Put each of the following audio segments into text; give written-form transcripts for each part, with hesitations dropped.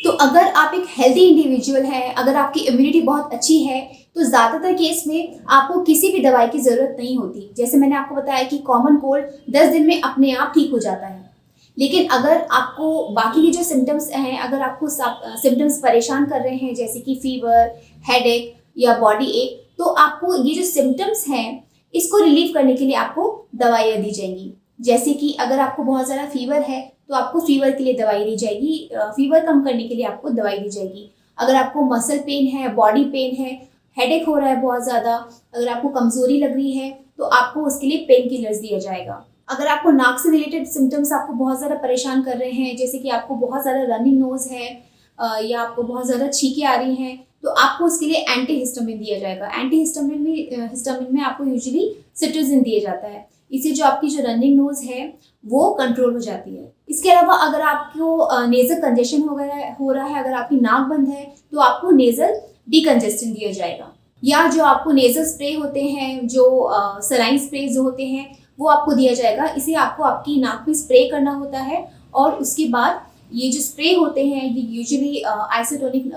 तो अगर आप एक हेल्दी इंडिविजुअल हैं, अगर आपकी इम्यूनिटी बहुत अच्छी है, तो ज़्यादातर केस में आपको किसी भी दवाई की ज़रूरत नहीं होती। जैसे मैंने आपको बताया कि कॉमन कोल्ड 10 दिन में अपने आप ठीक हो जाता है। लेकिन अगर आपको बाकी के जो सिम्टम्स हैं, अगर आपको सिम्टम्स परेशान कर रहे हैं, जैसे कि फीवर, हेडेक या बॉडी एक, तो आपको ये जो सिम्टम्स हैं, इसको रिलीव करने के लिए आपको दवाइयाँ दी जाएंगी। जैसे कि अगर आपको बहुत ज़्यादा फीवर है, तो आपको फीवर के लिए दवाई दी जाएगी, फीवर कम करने के लिए आपको दवाई दी जाएगी। अगर आपको मसल पेन है, बॉडी पेन है, हेडेक हो रहा है बहुत ज़्यादा, अगर आपको कमज़ोरी लग रही है, तो आपको उसके लिए पेन किलर्स दिया जाएगा। अगर आपको नाक से रिलेटेड सिम्टम्स आपको बहुत ज़्यादा परेशान कर रहे हैं, जैसे कि आपको बहुत ज़्यादा रनिंग नोज़ है या आपको बहुत ज़्यादा छींकें आ रही हैं, तो आपको उसके लिए एंटी हिस्टामिन दिया जाएगा। एंटी हिस्टामिन में आपको यूजुअली सिट्राजिन दिया जाता है। इससे जो आपकी जो रनिंग नोज़ है वो कंट्रोल हो जाती है। इसके अलावा अगर आपको नेज़ल कंजेशन हो रहा है, अगर आपकी नाक बंद है, तो आपको नेज़ल डिकंजेस्टेंट दिया जाएगा। या जो आपको नेज़ल स्प्रे होते हैं, जो सलाइन स्प्रे जो होते हैं, वो आपको दिया जाएगा। इसे आपको आपकी नाक में स्प्रे करना होता है और उसके बाद ये जो स्प्रे होते हैं, ये यूजुअली आइसोटोनिक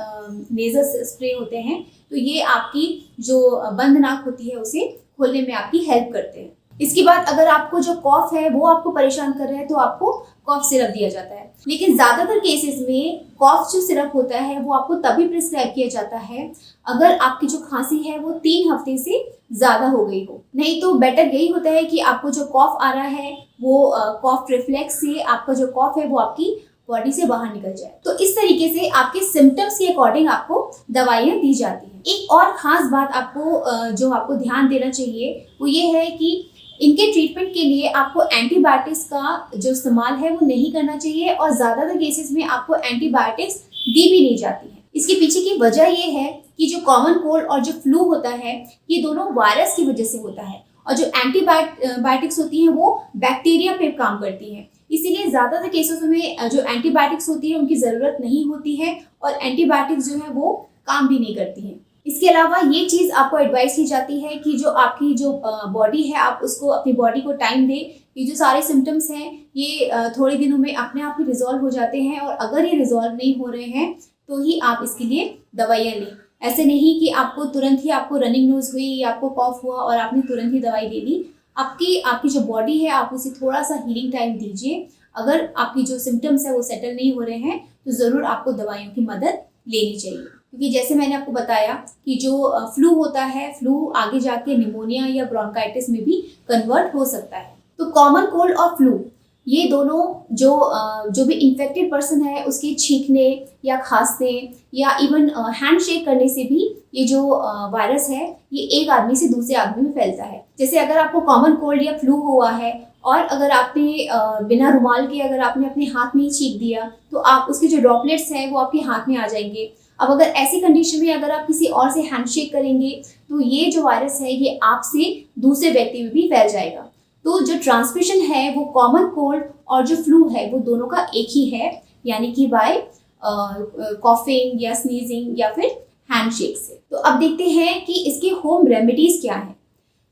नेज़ल स्प्रे होते हैं, तो ये आपकी जो बंद नाक होती है उसे खोलने में आपकी हेल्प करते हैं। इसके बाद अगर आपको जो कॉफ है वो आपको परेशान कर रहा है, तो आपको कॉफ सिरप दिया जाता है। लेकिन ज़्यादातर केसेस में कॉफ जो सिरप होता है वो आपको तभी प्रिस्क्राइब किया जाता है अगर आपकी जो खांसी है वो 3 हफ्ते से ज़्यादा हो गई हो। नहीं तो बेटर यही होता है कि आपको जो कॉफ आ रहा है वो कॉफ रिफ्लेक्स से आपका जो कॉफ है वो आपकी बॉडी से बाहर निकल जाए। तो इस तरीके से आपके सिम्टम्स के अकॉर्डिंग आपको दवाइयाँ दी जाती हैं। एक और ख़ास बात जो आपको ध्यान देना चाहिए वो ये है कि इनके ट्रीटमेंट के लिए आपको एंटीबायोटिक्स का जो इस्तेमाल है वो नहीं करना चाहिए और ज़्यादातर केसेस में आपको एंटीबायोटिक्स दी भी नहीं जाती है। इसके पीछे की वजह ये है कि जो कॉमन कोल्ड और जो फ्लू होता है, ये दोनों वायरस की वजह से होता है और जो एंटीबायोटिक्स होती हैं वो बैक्टीरिया पे काम करती हैं। इसीलिए ज़्यादातर केसेस में जो एंटीबायोटिक्स होती है उनकी ज़रूरत नहीं होती है और एंटीबायोटिक्स जो है वो काम भी नहीं करती हैं। इसके अलावा ये चीज़ आपको एडवाइस की जाती है कि जो आपकी जो बॉडी है, आप उसको अपनी बॉडी को टाइम दें। ये जो सारे सिम्टम्स हैं ये थोड़े दिनों में अपने आप ही रिजॉल्व हो जाते हैं और अगर ये रिजॉल्व नहीं हो रहे हैं तो ही आप इसके लिए दवाइयाँ लें। ऐसे नहीं कि आपको तुरंत ही आपको रनिंग नोज हुई या आपको कॉफ हुआ और आपने तुरंत ही दवाई ले ली। आपकी जो बॉडी है आप उसे थोड़ा सा हीलिंग टाइम दीजिए। अगर आपकी जो सिम्टम्स है वो सेटल नहीं हो रहे हैं तो ज़रूर आपको दवाइयों की मदद लेनी चाहिए, क्योंकि जैसे मैंने आपको बताया कि जो फ्लू होता है, फ्लू आगे जाके निमोनिया या ब्रोंकाइटिस में भी कन्वर्ट हो सकता है। तो कॉमन कोल्ड और फ्लू ये दोनों जो भी इन्फेक्टेड पर्सन है उसके छींकने या खांसने या इवन हैंडशेक करने से भी ये जो वायरस है ये एक आदमी से दूसरे आदमी में फैलता है। जैसे अगर आपको कॉमन कोल्ड या फ्लू हुआ है और अगर आपने बिना रुमाल के अगर आपने अपने हाथ में ही छींक दिया तो आप उसके जो ड्रॉपलेट्स हैं वो आपके हाथ में आ जाएंगे। अब अगर ऐसी कंडीशन में अगर आप किसी और से हैंडशेक करेंगे तो ये जो वायरस है ये आपसे दूसरे व्यक्ति में भी फैल जाएगा। तो जो ट्रांसमिशन है वो कॉमन कोल्ड और जो फ्लू है वो दोनों का एक ही है, यानी कि बाय कॉफिंग या स्नीजिंग या फिर हैंडशेक से। तो अब देखते हैं कि इसके होम रेमेडीज़ क्या हैं।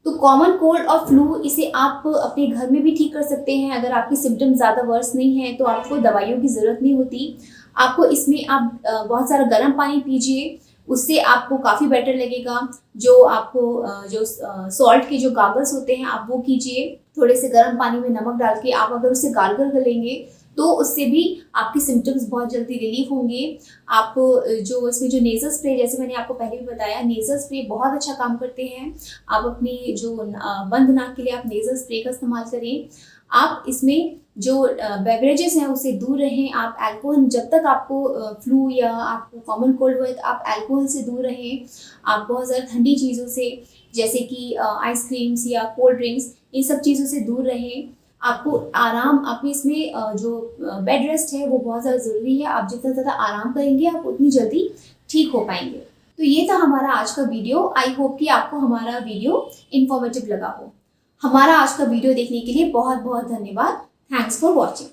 तो कॉमन कोल्ड और फ्लू इसे आप अपने घर में भी ठीक कर सकते हैं। अगर आपके सिम्टम्स ज़्यादा वर्स नहीं है तो आपको दवाइयों की ज़रूरत नहीं होती। आपको इसमें आप बहुत सारा गर्म पानी पीजिए, उससे आपको काफ़ी बेटर लगेगा। जो आपको जो सॉल्ट के जो गागल्स होते हैं आप वो कीजिए। थोड़े से गर्म पानी में नमक डाल के आप अगर उससे गार्गल कर लेंगे तो उससे भी आपके सिम्टम्स बहुत जल्दी रिलीफ होंगे। आप जो इसमें जो नेज़ल स्प्रे, जैसे मैंने आपको पहले भी बताया, नेज़ल स्प्रे बहुत अच्छा काम करते हैं। आप अपनी जो बंद नाक के लिए आप नेज़ल स्प्रे का इस्तेमाल करें। आप इसमें जो बेवरेजेस हैं उससे दूर रहें। आप अल्कोहल, जब तक आपको फ्लू या आपको कॉमन कोल्ड हुए तो आप अल्कोहल से दूर रहें। आप बहुत ज़्यादा ठंडी चीज़ों से जैसे कि आइसक्रीम्स या कोल्ड ड्रिंक्स, इन सब चीज़ों से दूर रहें। आपको आराम, आपकी इसमें जो बेड रेस्ट है वो बहुत ज़्यादा ज़रूरी है। आप जितना ज़्यादा आराम करेंगे आप उतनी जल्दी ठीक हो पाएंगे। तो ये था हमारा आज का वीडियो। आई होप कि आपको हमारा वीडियो इन्फॉर्मेटिव लगा हो। हमारा आज का वीडियो देखने के लिए बहुत बहुत धन्यवाद। Thanks for watching.